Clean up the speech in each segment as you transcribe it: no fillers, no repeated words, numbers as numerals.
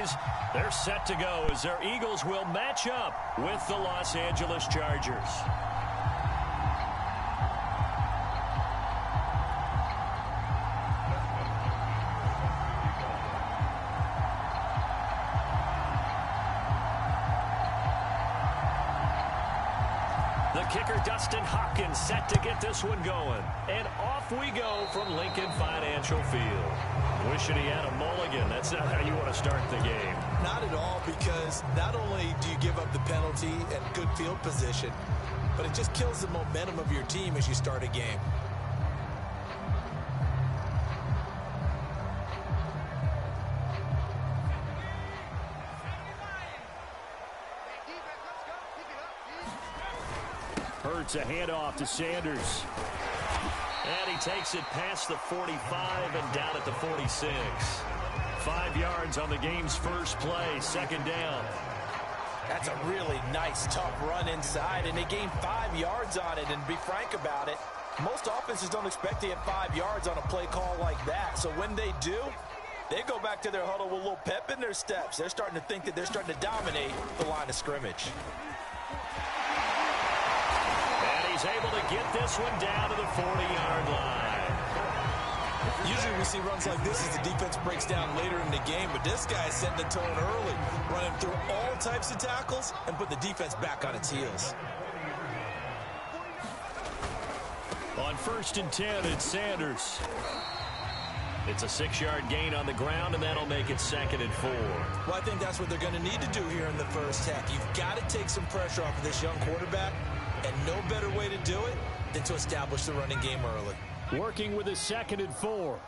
boys. They're set to go as their Eagles will match up with the Los Angeles Chargers. The kicker, Dustin Hopkins, set to get this one going. And off we go from Lincoln Financial Field. Wishing he had a mulligan. That's not how you want to start the game. Not at all, because not only do you give up the penalty and good field position, but it just kills the momentum of your team as you start a game. Hurts a handoff to Sanders. And he takes it past the 45 and down at the 46. 5 yards on the game's first play, second down. That's a really nice, tough run inside, and they gained 5 yards on it. And to be frank about it, most offenses don't expect to get 5 yards on a play call like that. So when they do, they go back to their huddle with a little pep in their steps. They're starting to think that they're starting to dominate the line of scrimmage. He's able to get this one down to the 40-yard line. Usually we see runs like this as the defense breaks down later in the game, but this guy is setting the tone early, running through all types of tackles and put the defense back on its heels. On 1st and 10, it's Sanders. It's a 6-yard gain on the ground, and that'll make it 2nd and 4. Well, I think that's what they're going to need to do here in the first half. You've got to take some pressure off of this young quarterback. And no better way to do it than to establish the running game early. Working with a 2nd and 4.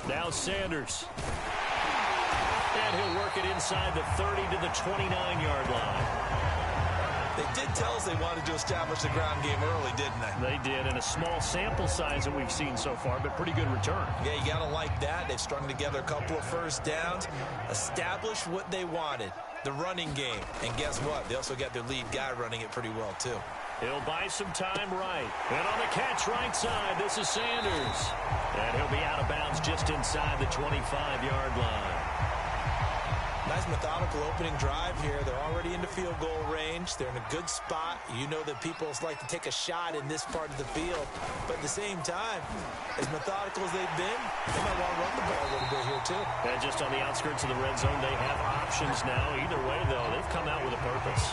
Now Sanders. And he'll work it inside the 30 to the 29-yard line. They did tell us they wanted to establish the ground game early, didn't they? They did, and a small sample size that we've seen so far, but pretty good return. Yeah, you got to like that. They've strung together a couple of first downs, established what they wanted, the running game. And guess what? They also got their lead guy running it pretty well, too. He'll buy some time right. And on the catch right side, this is Sanders. And he'll be out of bounds just inside the 25-yard line. Nice methodical opening drive here. They're already into field goal range. They're in a good spot. You know that people like to take a shot in this part of the field. But at the same time, as methodical as they've been, they might want to run the ball a little bit here too. And just on the outskirts of the red zone, they have options now. Either way, though, they've come out with a purpose.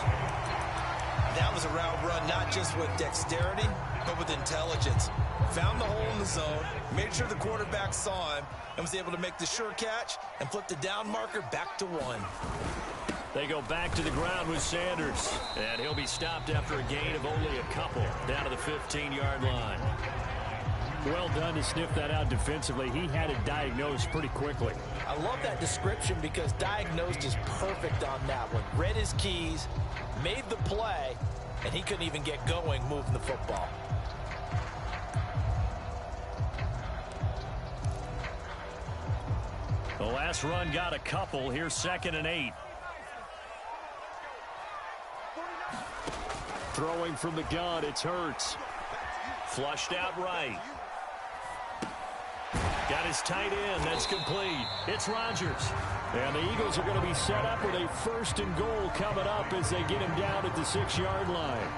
That was a route run not just with dexterity, but with intelligence. Found the hole in the zone, made sure the quarterback saw him, and was able to make the sure catch and flip the down marker back to 1. They go back to the ground with Sanders, and he'll be stopped after a gain of only a couple, down to the 15-yard line. Well done to sniff that out defensively. He had it diagnosed pretty quickly. I love that description because diagnosed is perfect on that one. Read his keys, made the play, and he couldn't even get going moving the football. The last run got a couple. Here's 2nd and 8. Throwing from the gun, it's Hurts. Flushed out right. Got his tight end. That's complete. It's Rodgers. And the Eagles are going to be set up with a 1st and goal coming up as they get him down at the 6-yard line.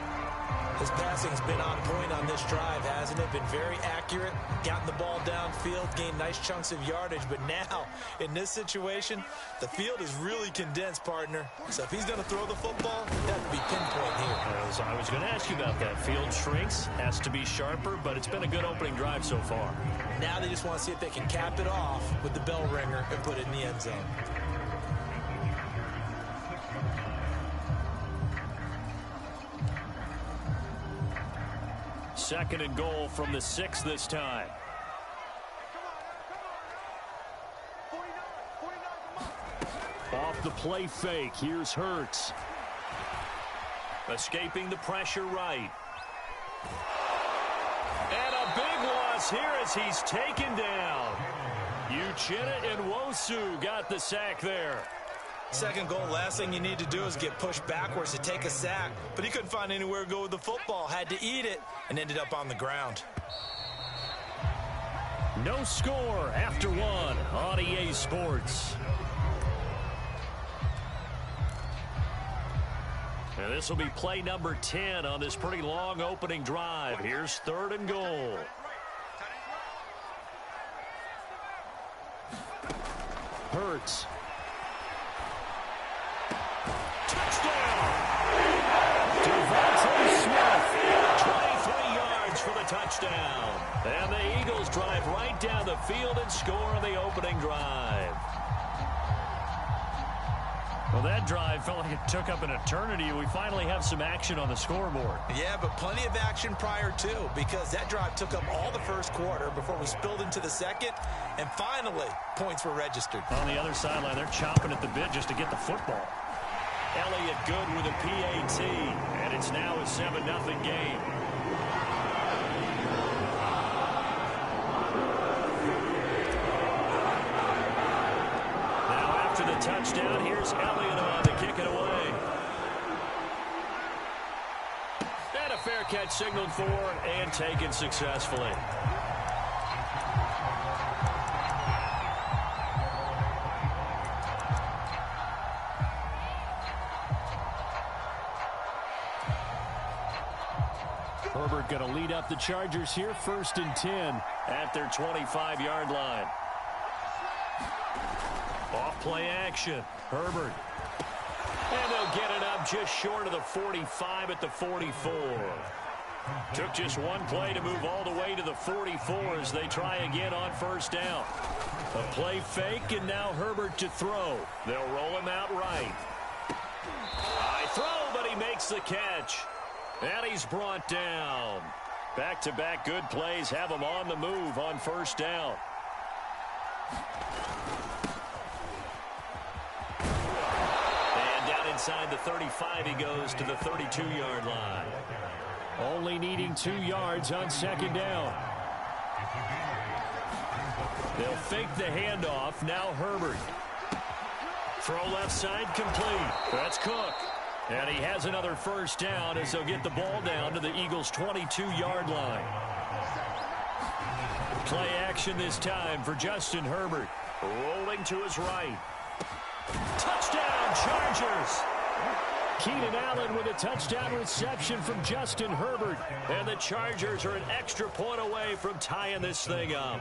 His passing's been on point on this drive, hasn't it? Been very accurate, gotten the ball downfield, gained nice chunks of yardage. But now, in this situation, the field is really condensed, partner. So if he's going to throw the football, that would be pinpoint here. I was going to ask you about that. Field shrinks, has to be sharper, but it's been a good opening drive so far. Now they just want to see if they can cap it off with the bell ringer and put it in the end zone. Second and goal from the 6 this time. Off the play fake, here's Hurts. Escaping the pressure right. And a big loss here as he's taken down. Uchenna and Nwosu got the sack there. Second goal, last thing you need to do is get pushed backwards to take a sack. But he couldn't find anywhere to go with the football. Had to eat it and ended up on the ground. No score after 1. Sports. And this will be play number 10 on this pretty long opening drive. Here's 3rd and goal. Hurts. Touchdown! Devontae Smith, 23 yards for the touchdown. And the Eagles drive right down the field and score on the opening drive. Well, that drive felt like it took up an eternity. We finally have some action on the scoreboard. Yeah, but plenty of action prior to, because that drive took up all the first quarter before we spilled into the second, and finally, points were registered. On the other sideline, they're chomping at the bit just to get the football. Elliott good with a PAT, and it's now a 7-0 game. Touchdown. Here's Elliott on to kick it away. And a fair catch signaled for and taken successfully. Herbert going to lead up the Chargers here, 1st and 10 at their 25-yard line. Off play action. Herbert. And they'll get it up just short of the 45 at the 44. Took just one play to move all the way to the 44 as they try again on 1st down. A play fake, and now Herbert to throw. They'll roll him out right. High throw, but he makes the catch. And he's brought down. Back-to-back good plays have him on the move on 1st down. Inside the 35, he goes to the 32-yard line. Only needing 2 yards on 2nd down. They'll fake the handoff. Now Herbert. Throw left side complete. That's Cook. And he has another 1st down as they'll get the ball down to the Eagles' 22-yard line. Play action this time for Justin Herbert. Rolling to his right. Touchdown, Chargers! Keenan Allen with a touchdown reception from Justin Herbert. And the Chargers are an extra point away from tying this thing up.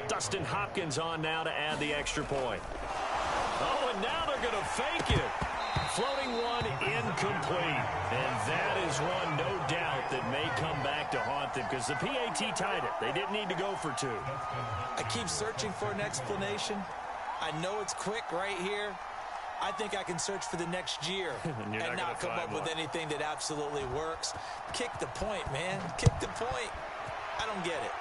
Dustin Hopkins on now to add the extra point. Oh, and now they're going to fake it. Floating one incomplete. And that is one, no doubt, that may come back to haunt them because the PAT tied it. They didn't need to go for 2. I keep searching for an explanation. I know it's quick right here. I think I can search for the next year and not come up with anything that absolutely works. Kick the point, man. Kick the point. I don't get it.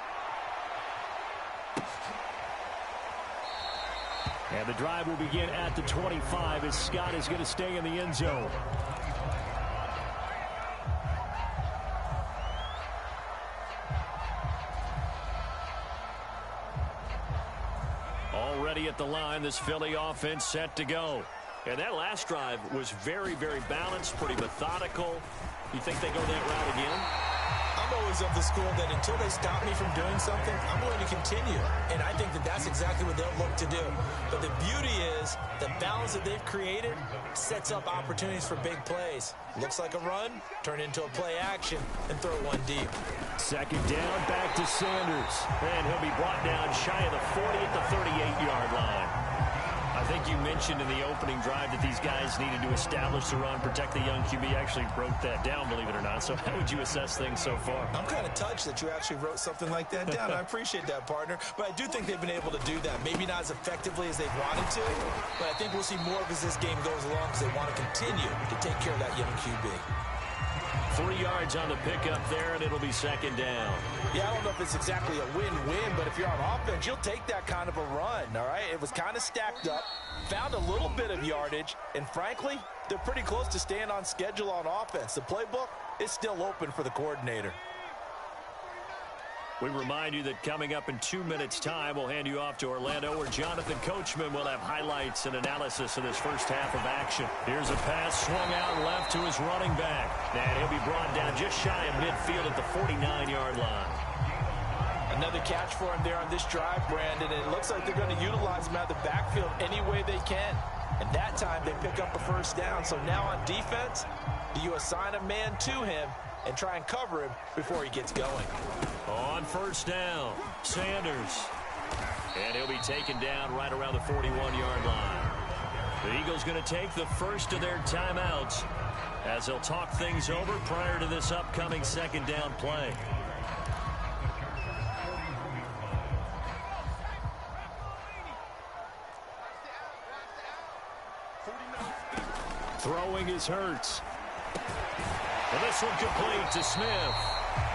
And the drive will begin at the 25 as Scott is going to stay in the end zone. Already at the line, this Philly offense set to go. And that last drive was very, very balanced, pretty methodical. You think they go that route again? I'm always of the school that until they stop me from doing something, I'm going to continue. And I think that that's exactly what they'll look to do. But the beauty is the balance that they've created sets up opportunities for big plays. Looks like a run, turn into a play action, and throw one deep. 2nd down, back to Sanders. And he'll be brought down shy of the 40 at the 38-yard line. I think you mentioned in the opening drive that these guys needed to establish the run, protect the young QB. Actually wrote that down, believe it or not. So how would you assess things so far? I'm kind of touched that you actually wrote something like that down. I appreciate that, partner. But I do think they've been able to do that. Maybe not as effectively as they've wanted to, but I think we'll see more of as this game goes along because they want to continue to take care of that young QB. 3 yards on the pickup there, and it'll be 2nd down. Yeah, I don't know if it's exactly a win-win, but if you're on offense, you'll take that kind of a run, all right? It was kind of stacked up, found a little bit of yardage, and frankly, they're pretty close to staying on schedule on offense. The playbook is still open for the coordinator. We remind you that coming up in 2 minutes' time, we'll hand you off to Orlando, where Jonathan Coachman will have highlights and analysis of this first half of action. Here's a pass swung out left to his running back. And he'll be brought down just shy of midfield at the 49-yard line. Another catch for him there on this drive, Brandon. And it looks like they're going to utilize him out of the backfield any way they can. And that time they pick up a first down. So now on defense, do you assign a man to him and try and cover him before he gets going? On first down, Sanders. And he'll be taken down right around the 41-yard line. The Eagles going to take the first of their timeouts as they'll talk things over prior to this upcoming second down play. Throwing is Hurts. And this one complete to Smith.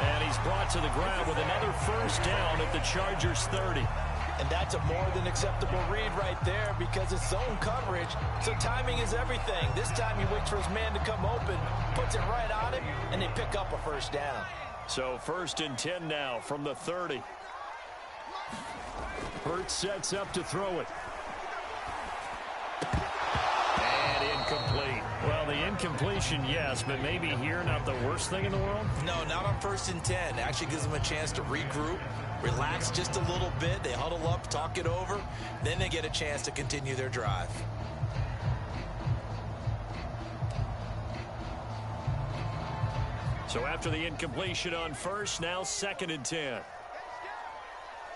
And he's brought to the ground with another first down at the Chargers 30. And that's a more than acceptable read right there because it's zone coverage, so timing is everything. This time he waits for his man to come open, puts it right on him, and they pick up a first down. So 1st and 10 now from the 30. Hurts sets up to throw it. And incomplete. Well, the incompletion, yes, but maybe here not the worst thing in the world? No, not on 1st and 10. Actually gives them a chance to regroup, relax just a little bit. They huddle up, talk it over. Then they get a chance to continue their drive. So after the incompletion on 1st, now 2nd and 10.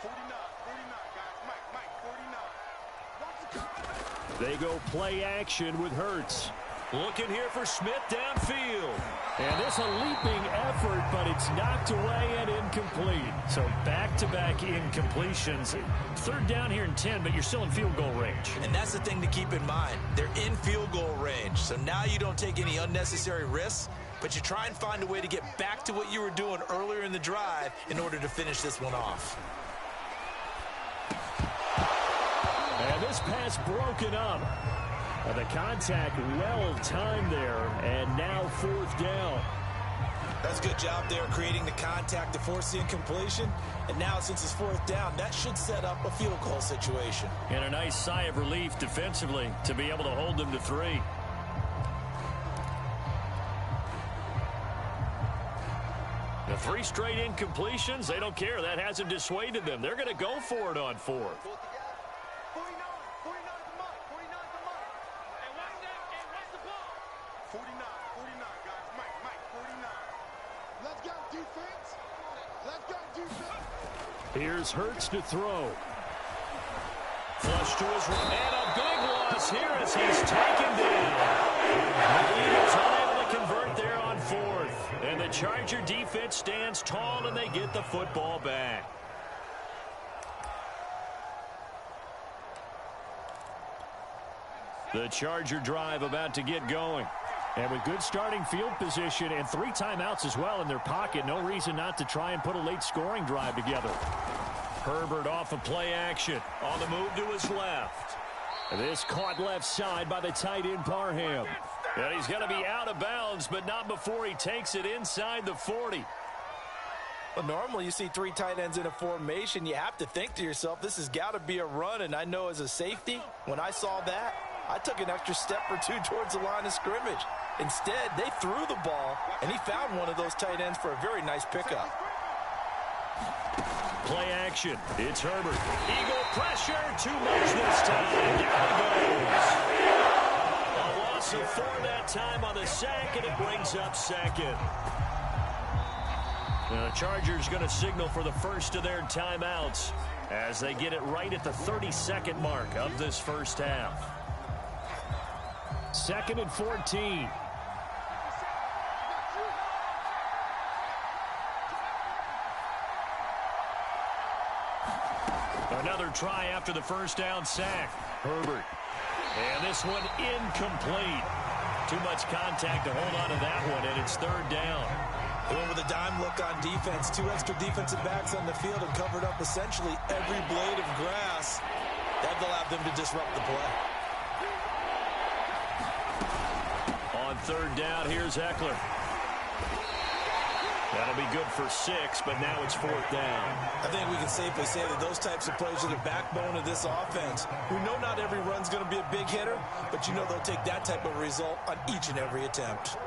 49. They go play action with Hurts. Looking here for Smith downfield. And this a leaping effort, but it's knocked away and incomplete. So back-to-back incompletions. 3rd down here and 10, but you're still in field goal range. And that's the thing to keep in mind. They're in field goal range. So now you don't take any unnecessary risks, but you try and find a way to get back to what you were doing earlier in the drive in order to finish this one off. And this pass broken up. The contact well timed there, and now 4th down. That's a good job there creating the contact to force the incompletion. And now since it's 4th down, that should set up a field goal situation. And a nice sigh of relief defensively to be able to hold them to 3. The 3 straight incompletions, they don't care. That hasn't dissuaded them. They're going to go for it on 4th. Here's Hurts to throw. Flush to his right. And a big loss here as he's taken down. The Eagles unable to convert there on 4th. And the Charger defense stands tall and they get the football back. The Charger drive about to get going. And with good starting field position and 3 timeouts as well in their pocket, no reason not to try and put a late scoring drive together. Herbert off of play action. On the move to his left. This caught left side by the tight end Parham. And he's going to be out of bounds, but not before he takes it inside the 40. Well, normally you see 3 tight ends in a formation. You have to think to yourself, this has got to be a run. And I know as a safety, when I saw that, I took an extra step or 2 towards the line of scrimmage. Instead, they threw the ball, and he found one of those tight ends for a very nice pickup. Play action. It's Herbert. Eagle pressure. Too much this time. Down he goes. A loss of 4 that time on the sack, and it brings up 2nd. Now, the Chargers going to signal for the first of their timeouts as they get it right at the 32nd mark of this first half. 2nd and 14. Another try after the first down sack. Herbert. And this one incomplete. Too much contact to hold on to that one, and it's 3rd down. They went with a dime look on defense. 2 extra defensive backs on the field and covered up essentially every blade of grass. That allowed them to disrupt the play. On 3rd down, here's Eckler. That'll be good for 6, but now it's 4th down. I think we can safely say that those types of plays are the backbone of this offense. We know not every run's going to be a big hitter, but you know they'll take that type of result on each and every attempt.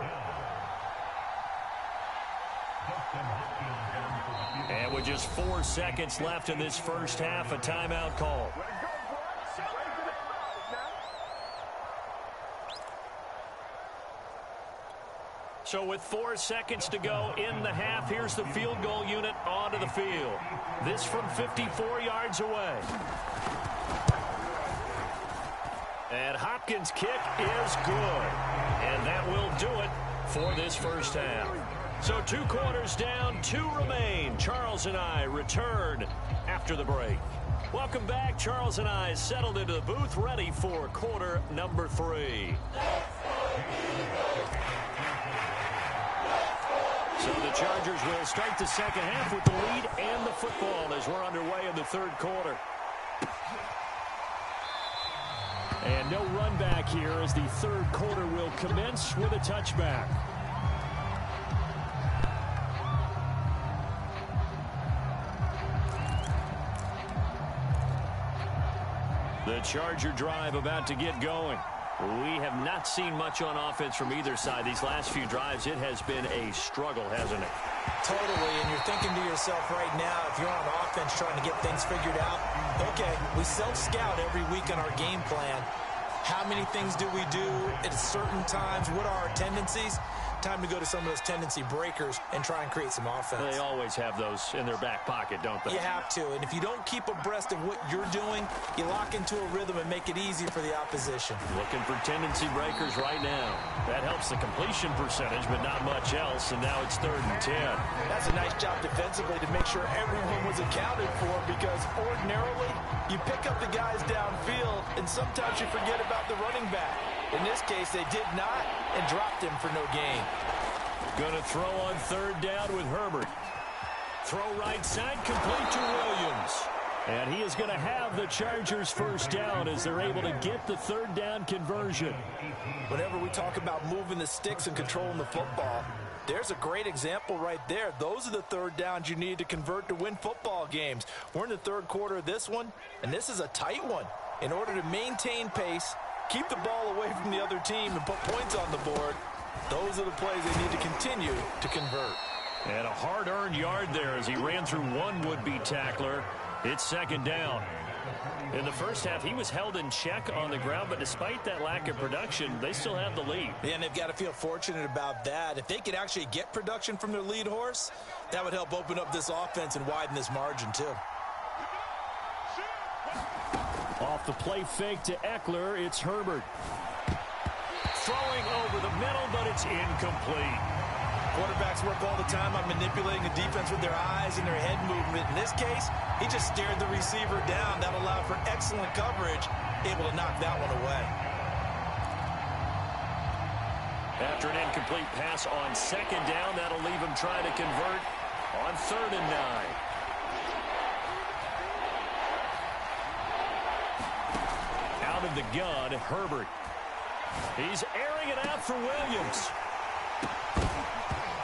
And with just 4 seconds left in this first half, a timeout call. So with 4 seconds to go in the half, here's the field goal unit onto the field. This from 54 yards away. And Hopkins' kick is good. And that will do it for this first half. So 2 quarters down, 2 remain. Charles and I return after the break. Welcome back. Charles and I settled into the booth, ready for quarter number 3. So the Chargers will start the second half with the lead and the football as we're underway in the third quarter. And no run back here as the third quarter will commence with a touchback. The Charger drive about to get going. We have not seen much on offense from either side. These last few drives, it has been a struggle, hasn't it? Totally, and you're thinking to yourself right now, if you're on offense trying to get things figured out, okay, we self-scout every week on our game plan. How many things do we do at certain times? What are our tendencies? Time to go to some of those tendency breakers and try and create some offense. They always have those in their back pocket, don't they? You have to, and if you don't keep abreast of what you're doing, you lock into a rhythm and make it easy for the opposition. Looking for tendency breakers right now. That helps the completion percentage, but not much else, and now it's 3rd and 10. That's a nice job defensively to make sure everyone was accounted for, because ordinarily you pick up the guys downfield, and sometimes you forget about the running back. In this case, they did not and dropped him for no gain. Going to throw on 3rd down with Herbert. Throw right side, complete to Williams. And he is going to have the Chargers first down as they're able to get the 3rd down conversion. Whenever we talk about moving the sticks and controlling the football, there's a great example right there. Those are the 3rd downs you need to convert to win football games. We're in the 3rd quarter of this one, and this is a tight one. In order to maintain pace, keep the ball away from the other team, and put points on the board, those are the plays they need to continue to convert. And a hard-earned yard there as he ran through one would-be tackler. It's 2nd down. In the first half, he was held in check on the ground, but despite that lack of production, they still have the lead. Yeah, and they've got to feel fortunate about that. If they could actually get production from their lead horse, that would help open up this offense and widen this margin, too. Off the play fake to Eckler, it's Herbert. Throwing over the middle, but it's incomplete. Quarterbacks work all the time on manipulating the defense with their eyes and their head movement. In this case, he just stared the receiver down. That allowed for excellent coverage, able to knock that one away. After an incomplete pass on 2nd down, that'll leave him trying to convert on 3rd and 9. Out of the gun, Herbert. He's airing it out for Williams.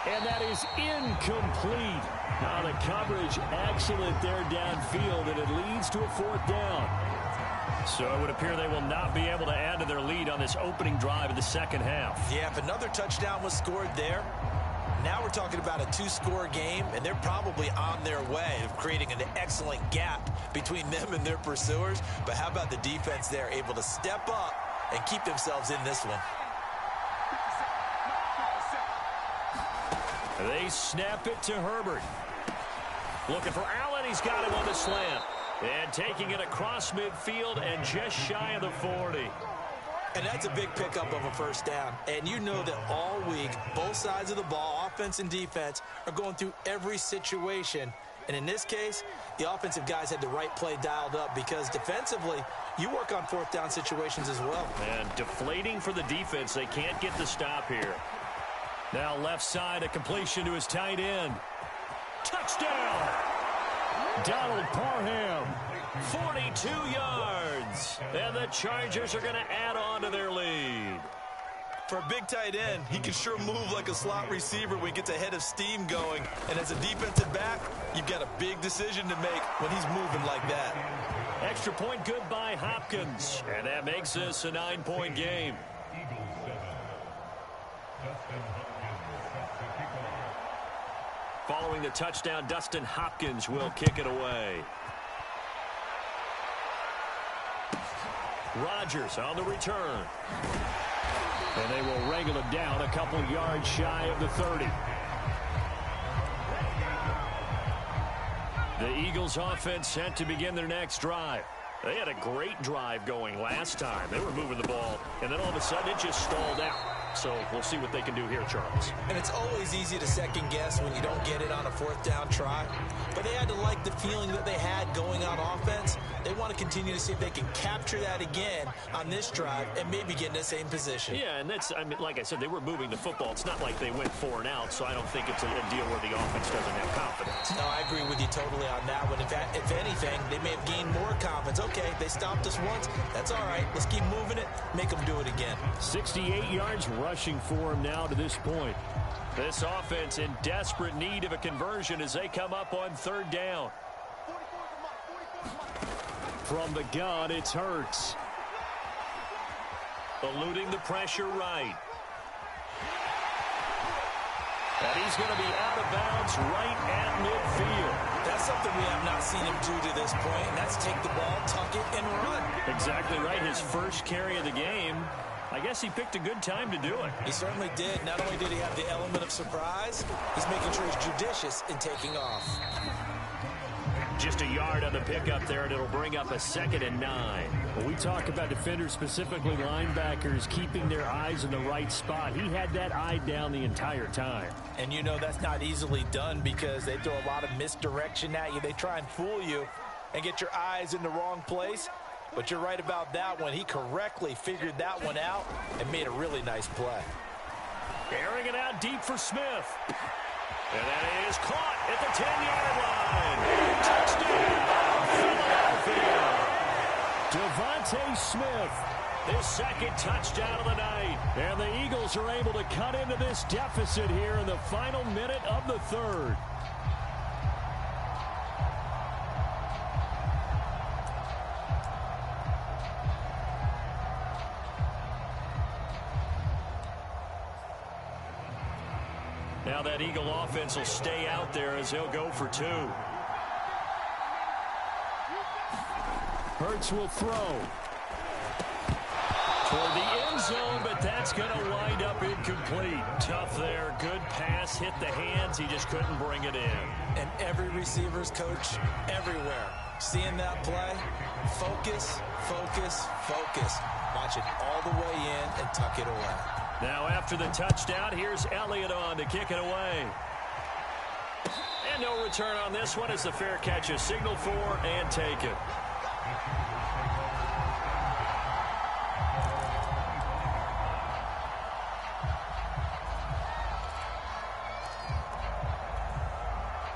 And that is incomplete. Now the coverage excellent there downfield, and it leads to a 4th down. So it would appear they will not be able to add to their lead on this opening drive of the second half. Yeah, if another touchdown was scored there, now we're talking about a 2-score game, and they're probably on their way of creating an excellent gap between them and their pursuers. But how about the defense there, able to step up and keep themselves in this one? They snap it to Herbert. Looking for Allen. He's got him on the slant. And taking it across midfield and just shy of the 40. And that's a big pickup of a first down. And you know that all week, both sides of the ball, offense and defense, are going through every situation. And in this case, the offensive guys had the right play dialed up, because defensively, you work on 4th down situations as well. And deflating for the defense. They can't get the stop here. Now left side, a completion to his tight end. Touchdown! Donald Parham, 42 yards. And the Chargers are going to add on to their lead. For a big tight end, he can sure move like a slot receiver when he gets a head of steam going. And as a defensive back, you've got a big decision to make when he's moving like that. Extra point good by Hopkins. And that makes this a 9-point game. Following the touchdown, Dustin Hopkins will kick it away. Rodgers on the return. And they will wrangle it down a couple yards shy of the 30. The Eagles offense set to begin their next drive. They had a great drive going last time. They were moving the ball, and then all of a sudden it just stalled out. So we'll see what they can do here, Charles. And it's always easy to second guess when you don't get it on a fourth down try. But they had to like the feeling that they had going on offense. They want to continue to see if they can capture that again on this drive and maybe get in the same position. Yeah, and that's, I mean, like I said, they were moving the football. It's not like they went 4 and out, so I don't think it's a deal where the offense doesn't have confidence. No, I agree with you totally on that one. If anything, they may have gained more confidence. Okay, they stopped us once. That's all right. Let's keep moving it. Make them do it again. 68 yards rushing for him now to this point. This offense in desperate need of a conversion as they come up on 3rd down. From the gun, it's Hurts. Eluding the pressure right. And he's going to be out of bounds right at midfield. That's something we have not seen him do to this point, and that's take the ball, tuck it, and run. Exactly right. His first carry of the game. I guess he picked a good time to do it. He certainly did. Not only did he have the element of surprise, he's making sure he's judicious in taking off. Just a yard on the pickup there, and it'll bring up a 2nd and 9. When we talk about defenders, specifically linebackers, keeping their eyes in the right spot, he had that eye down the entire time. And you know that's not easily done because they throw a lot of misdirection at you. They try and fool you and get your eyes in the wrong place. But you're right about that one. He correctly figured that one out and made a really nice play. Airing it out deep for Smith. And that is caught at the 10-yard line. Touchdown, Philadelphia. Devontae Smith, his 2nd touchdown of the night. And the Eagles are able to cut into this deficit here in the final minute of the 3rd. Now that Eagle offense will stay out there as he'll go for 2. Hurts will throw. Toward the end zone, but that's going to wind up incomplete. Tough there. Good pass. Hit the hands. He just couldn't bring it in. And every receiver's coach everywhere. Seeing that play, focus, focus, focus. Watch it all the way in and tuck it away. Now after the touchdown, here's Elliott on to kick it away. And no return on this one as the fair catch is signaled for and taken.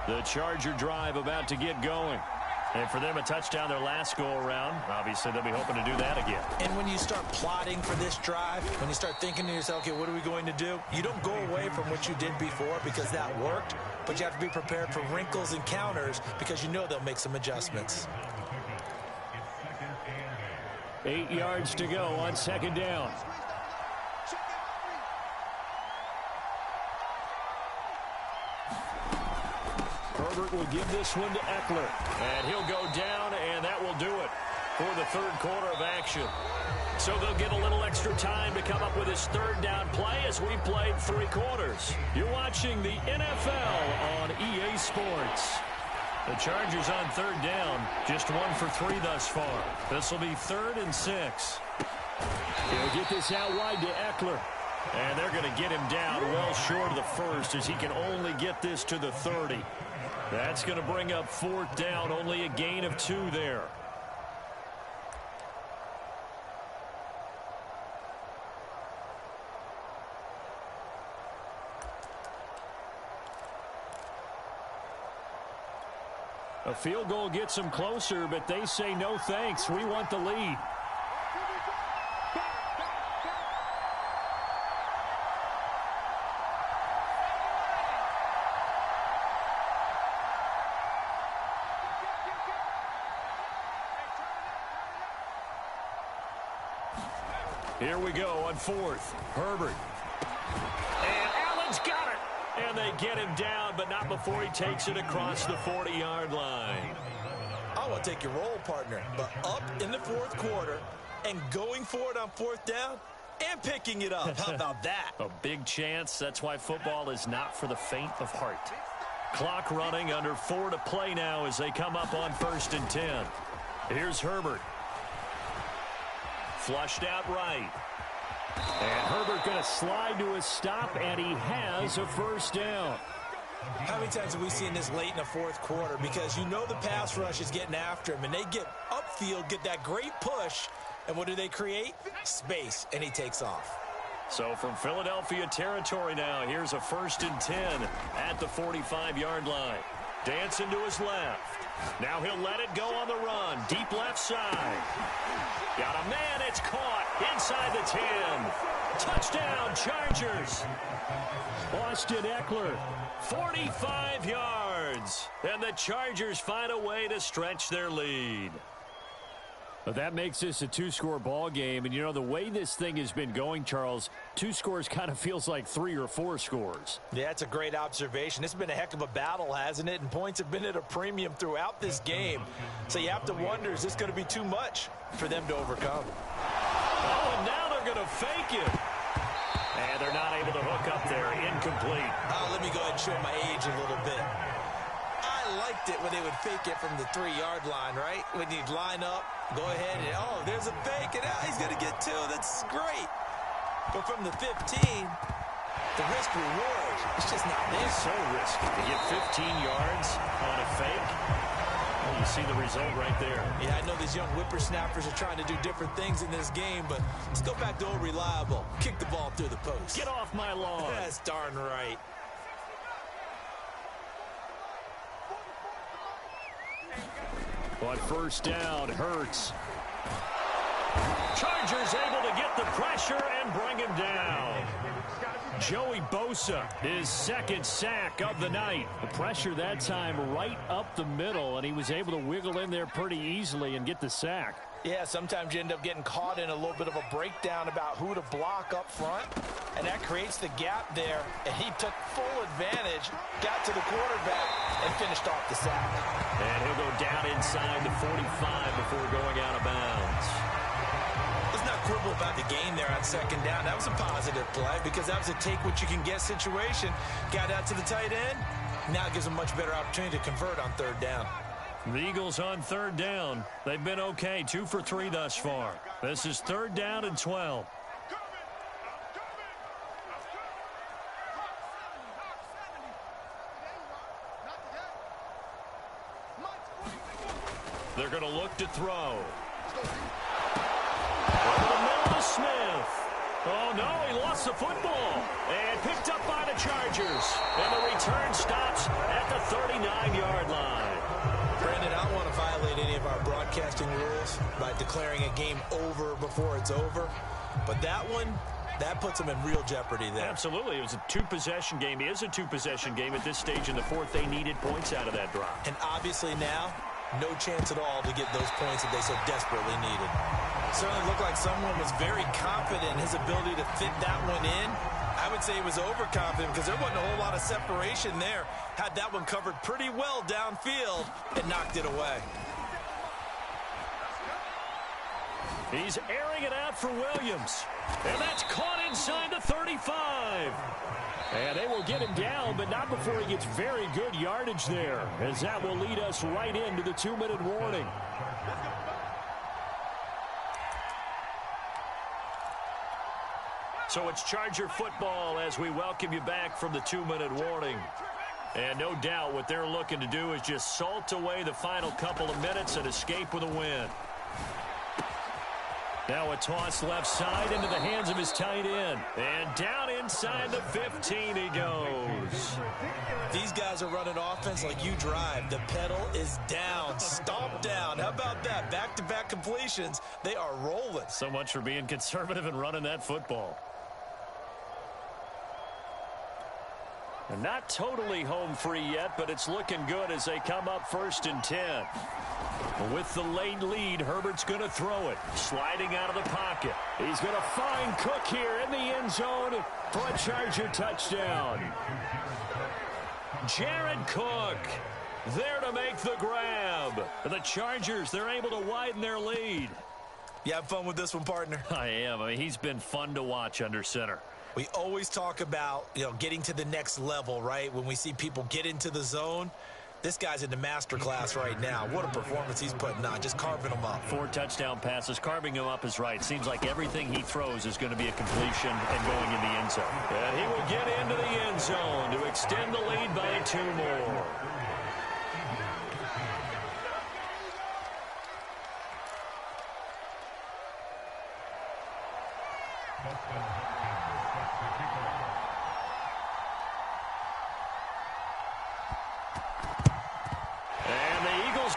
The Charger drive about to get going. And for them, a touchdown their last go-around. Obviously, they'll be hoping to do that again. And when you start plotting for this drive, when you start thinking to yourself, okay, what are we going to do? You don't go away from what you did before because that worked, but you have to be prepared for wrinkles and counters because you know they'll make some adjustments. 8 yards to go on 2nd down. Herbert will give this one to Eckler. And he'll go down, and that will do it for the 3rd quarter of action. So they'll get a little extra time to come up with his 3rd down play as we played 3 quarters. You're watching the NFL on EA Sports. The Chargers on 3rd down, just 1 for 3 thus far. This will be 3rd and 6. He'll get this out wide to Eckler. And they're going to get him down well short of the 1st as he can only get this to the 30. That's going to bring up 4th down, only a gain of 2 there. A field goal gets them closer, but they say no thanks. We want the lead. Here we go on 4th. Herbert. And Allen's got it. And they get him down, but not before he takes it across the 40-yard line. I want to take your role, partner, but up in the fourth quarter and going for it on fourth down and picking it up. How about that? A big chance. That's why football is not for the faint of heart. Clock running, under 4 to play now as they come up on 1st and 10. Here's Herbert. Flushed out right. And Herbert going to slide to a stop, and he has a first down. How many times have we seen this late in the fourth quarter? Because you know the pass rush is getting after him, and they get upfield, get that great push, and what do they create? Space, and he takes off. So from Philadelphia territory now, here's a 1st and 10 at the 45-yard line. Dancing to his left. Now he'll let it go on the run. Deep left side. Got a man. It's caught inside the 10. Touchdown, Chargers. Austin Eckler, 45 yards. And the Chargers find a way to stretch their lead. But that makes this a 2-score ball game. And, you know, the way this thing has been going, Charles, 2 scores kind of feels like 3 or 4 scores. Yeah, that's a great observation. It's been a heck of a battle, hasn't it? And points have been at a premium throughout this game. So you have to wonder, is this going to be too much for them to overcome? Oh, and now they're going to fake it. And they're not able to hook up there. Incomplete. Let me go ahead and show my age a little bit. I liked it when they would fake it from the 3-yard line, right? When you'd line up, go ahead and, oh, there's a fake, and he's going to get 2. That's great. But from the 15, the risk reward, it's just not there. It's so risky to get 15 yards on a fake. Well, you see the result right there. Yeah, I know these young whippersnappers are trying to do different things in this game, but let's go back to old reliable. Kick the ball through the post. Get off my lawn. That's darn right. On 1st down, Hurts. Chargers able to get the pressure and bring him down. Joey Bosa, his 2nd sack of the night. The pressure that time right up the middle, and he was able to wiggle in there pretty easily and get the sack. Yeah, sometimes you end up getting caught in a little bit of a breakdown about who to block up front, and that creates the gap there, and he took full advantage, got to the quarterback, and finished off the sack. And he'll go down inside the 45 before going out of bounds. Let's not quibble about the gain there on 2nd down. That was a positive play because that was a take-what-you-can-get situation. Got out to the tight end. Now it gives them a much better opportunity to convert on 3rd down. The Eagles on 3rd down. They've been okay, 2 for 3 thus far. This is 3rd down and 12. They're going to look to throw. Over the middle to Smith. Oh, no, he lost the football. And picked up by the Chargers. And the return stops at the 39-yard line. Brandon, I don't want to violate any of our broadcasting rules by declaring a game over before it's over. But that one, that puts them in real jeopardy there. Absolutely. It was a 2-possession game. It is a 2-possession game at this stage in the 4th. They needed points out of that drive. And obviously now, no chance at all to get those points that they so desperately needed. Certainly looked like someone was very confident in his ability to fit that one in. I would say he was overconfident because there wasn't a whole lot of separation there. Had that one covered pretty well downfield and knocked it away. He's airing it out for Williams. And that's caught inside the 35. And they will get him down, but not before he gets very good yardage there, as that will lead us right into the 2-minute warning. So it's Charger football as we welcome you back from the 2-minute warning. And no doubt what they're looking to do is just salt away the final couple of minutes and escape with a win. Now a toss left side into the hands of his tight end. And down inside the 15 he goes. These guys are running offense like you drive. The pedal is down, stomp down. How about that? Back-to-back completions. They are rolling. So much for being conservative and running that football. And not totally home free yet, but it's looking good as they come up 1st and 10. With the late lead, Herbert's going to throw it. Sliding out of the pocket. He's going to find Cook here in the end zone for a Charger touchdown. Jared Cook there to make the grab. The Chargers, they're able to widen their lead. You have fun with this one, partner? I am. I mean, he's been fun to watch under center. We always talk about, getting to the next level, right? When we see people get into the zone, this guy's in the master class right now. What a performance he's putting on, just carving them up. 4 touchdown passes, carving him up is right. Seems like everything he throws is going to be a completion and going in the end zone. And he will get into the end zone to extend the lead by 2 more.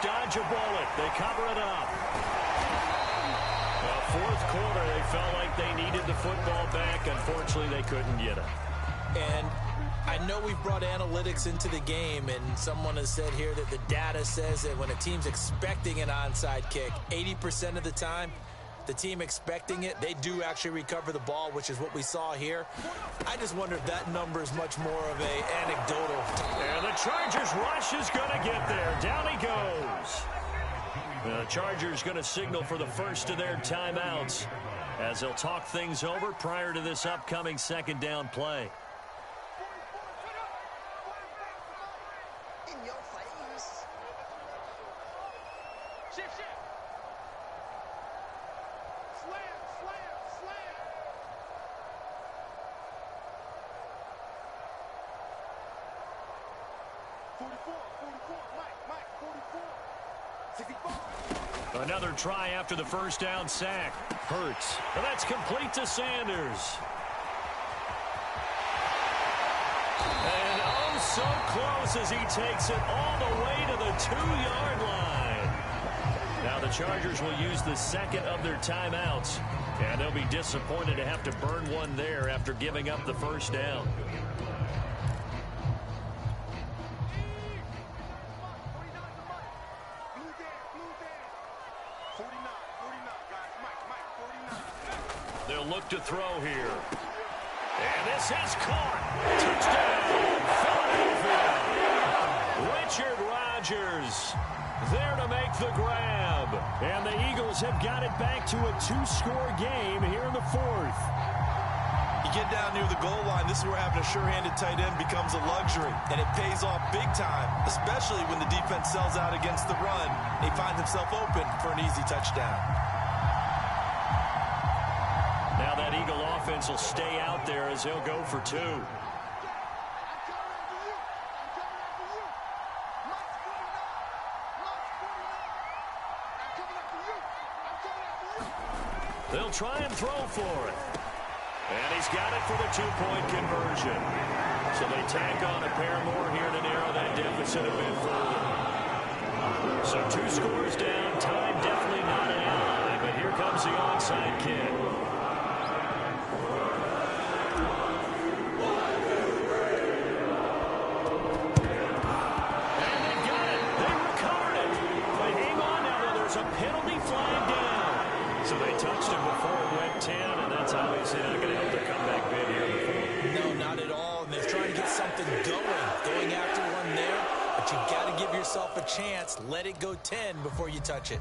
Dodge a bullet. They cover it up. Well, 4th quarter, they felt like they needed the football back. Unfortunately, they couldn't get it. And I know we've brought analytics into the game, and someone has said here that the data says that when a team's expecting an onside kick, 80% of the time, the team expecting it, they do actually recover the ball, which is what we saw here. I just wonder if that number is much more of a anecdotal. And the Chargers rush is going to get there. Down he goes. The Chargers going to signal for the first of their timeouts as they'll talk things over prior to this upcoming 2nd down play. In your face. Shift. Slam. 44, Mike, 44, 64. Another try after the first down sack. Hurts. And that's complete to Sanders. And oh, so close as he takes it all the way to the 2-yard line. Now the Chargers will use the 2nd of their timeouts. And they'll be disappointed to have to burn one there after giving up the first down. They'll look to throw here. And this is caught. Touchdown, Philadelphia. Richard Rodgers there to make the grab. And the Eagles have got it back to a 2-score game here in the 4th. You get down near the goal line, this is where having a sure-handed tight end becomes a luxury. And it pays off big time, especially when the defense sells out against the run. He finds himself open for an easy touchdown. Now that Eagle offense will stay out there as he'll go for 2. They'll try and throw for it. And he's got it for the 2-point conversion. So they tack on a pair more here to narrow that deficit a bit further. So 2 scores down. Time definitely not an ally, but here comes the onside kick. And they got it. They recovered it. But hang on now, though. There's a penalty flag down. So they touched him before it went 10, and that's obviously not going to help their comeback bid here in the 4th. No, not at all. And they're trying to get something going after one there. But you've got to give yourself a chance. Let it go 10 before you touch it.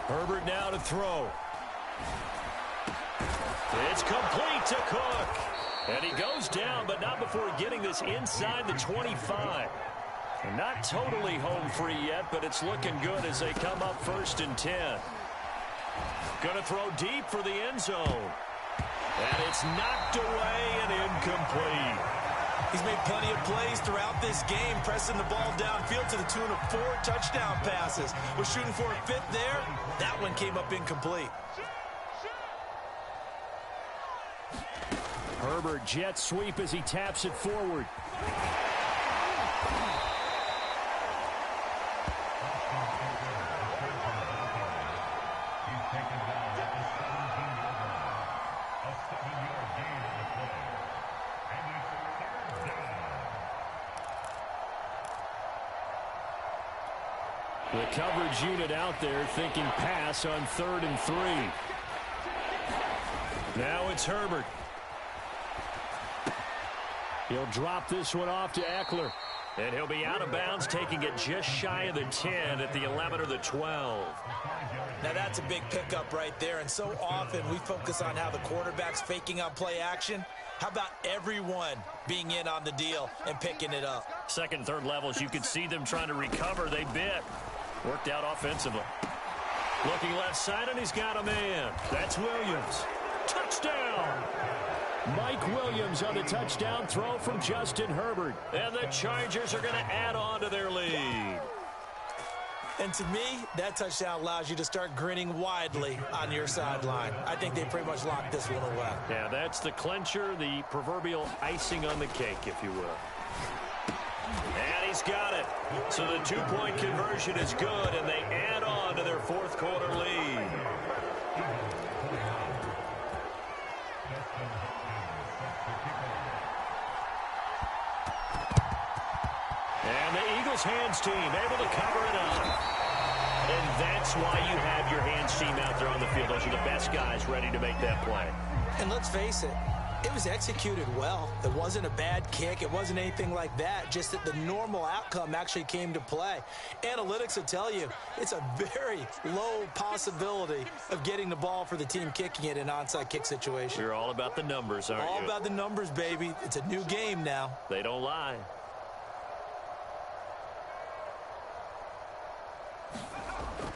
Herbert now to throw. It's complete to Cook. And he goes down, but not before getting this inside the 25. And not totally home free yet, but it's looking good as they come up 1st and 10. Going to throw deep for the end zone. And it's knocked away and incomplete. He's made plenty of plays throughout this game, pressing the ball downfield to the tune of 4 touchdown passes. Was shooting for a 5th there. That one came up incomplete. Herbert jet sweep as he taps it forward. The coverage unit out there thinking pass on 3rd and 3. Now it's Herbert. He'll drop this one off to Eckler. And he'll be out of bounds, taking it just shy of the 10 at the 11 or the 12. Now that's a big pickup right there, and so often we focus on how the quarterback's faking on play action. How about everyone being in on the deal and picking it up? Second and third levels, you could see them trying to recover. They bit. Worked out offensively. Looking left side, and he's got a man. That's Williams. Touchdown! Mike Williams on the touchdown throw from Justin Herbert. And the Chargers are going to add on to their lead. And to me, that touchdown allows you to start grinning widely on your sideline. I think they pretty much locked this one away. Yeah, that's the clincher, the proverbial icing on the cake, if you will. And he's got it. So the two-point conversion is good, and they add on to their fourth quarter lead. And the Eagles hands team able to cover it up. And that's why you have your hands team out there on the field. Those are the best guys ready to make that play. And let's face it, it was executed well. It wasn't a bad kick. It wasn't anything like that. Just that the normal outcome actually came to play. Analytics will tell you it's a very low possibility of getting the ball for the team kicking it in an onside kick situation. You're all about the numbers, aren't you? All about the numbers, baby. It's a new game now. They don't lie.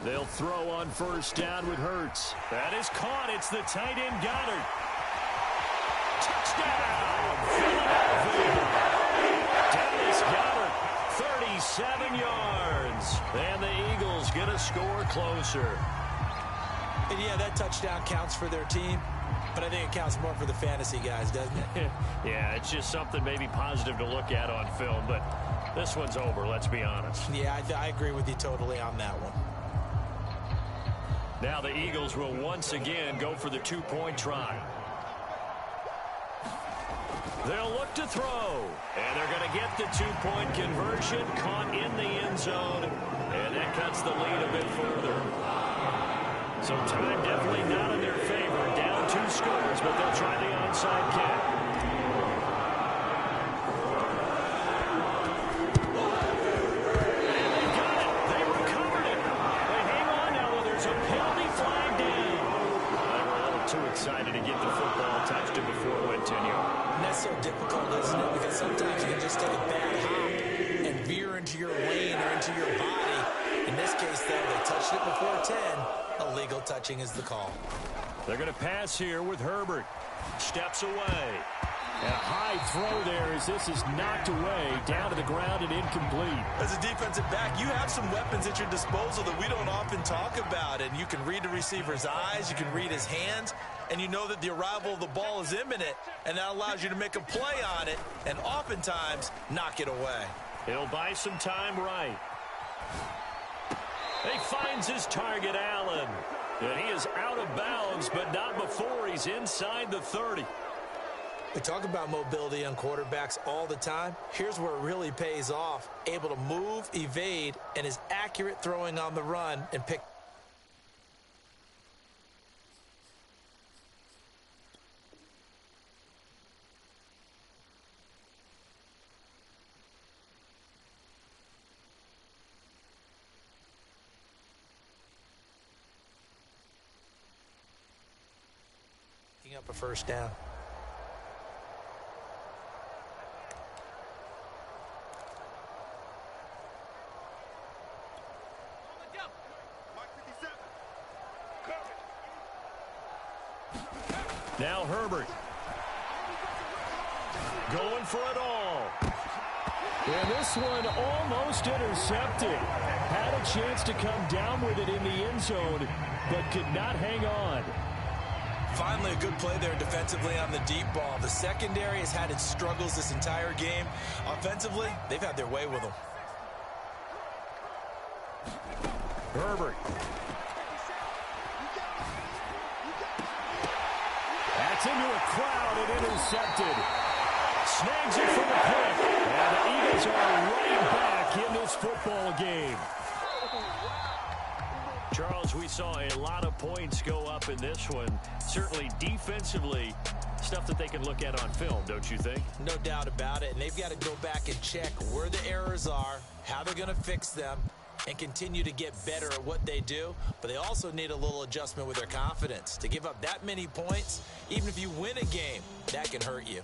They'll throw on first down with Hurts. That is caught. It's the tight end Goddard. Touchdown, Philadelphia. Dallas Goddard, 37 yards. And the Eagles get a score closer. And yeah, that touchdown counts for their team, but I think it counts more for the fantasy guys, doesn't it? Yeah, it's just something maybe positive to look at on film, but this one's over, let's be honest. Yeah, I agree with you totally on that one. Now the Eagles will once again go for the two-point try. They'll look to throw, and they're going to get the two-point conversion, caught in the end zone, and that cuts the lead a bit further. So time definitely not in their favor. Down 2 scores, but they'll try the onside kick. And they got it. They recovered it. They hang on now, though. There's a penalty flag down. I'm a little too excited to get the football touched it before it went 10 yards. And that's so difficult, isn't it? Because sometimes you can just take a bad hop and veer into your lane or into your body. In this case, though, they touched it before 10. Illegal touching is the call. They're going to pass here with Herbert. Steps away. And a high throw there as this is knocked away, down to the ground and incomplete. As a defensive back, you have some weapons at your disposal that we don't often talk about. And you can read the receiver's eyes, you can read his hands, and you know that the arrival of the ball is imminent. And that allows you to make a play on it and oftentimes knock it away. He'll buy some time right. He finds his target, Allen. And he is out of bounds, but not before he's inside the 30. We talk about mobility on quarterbacks all the time. Here's where it really pays off. Able to move, evade, and is accurate throwing on the run and pick. Up a first down. Now Herbert. Going for it all. And this one almost intercepted. Had a chance to come down with it in the end zone, but could not hang on. Finally, a good play there defensively on the deep ball. The secondary has had its struggles this entire game. Offensively, they've had their way with them. Herbert. That's into a crowd and intercepted. Snags it for the pick. And the Eagles are right back in this football game. Charles, we saw a lot of points go up in this one. Certainly defensively, stuff that they can look at on film, don't you think? No doubt about it. And they've got to go back and check where the errors are, how they're going to fix them, and continue to get better at what they do. But they also need a little adjustment with their confidence. To give up that many points, even if you win a game, that can hurt you.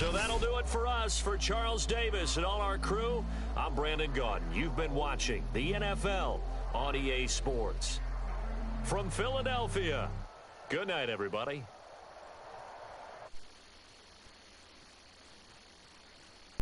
So that'll do it for us. For Charles Davis and all our crew, I'm Brandon Gaudin. You've been watching the NFL on EA Sports. From Philadelphia, good night, everybody.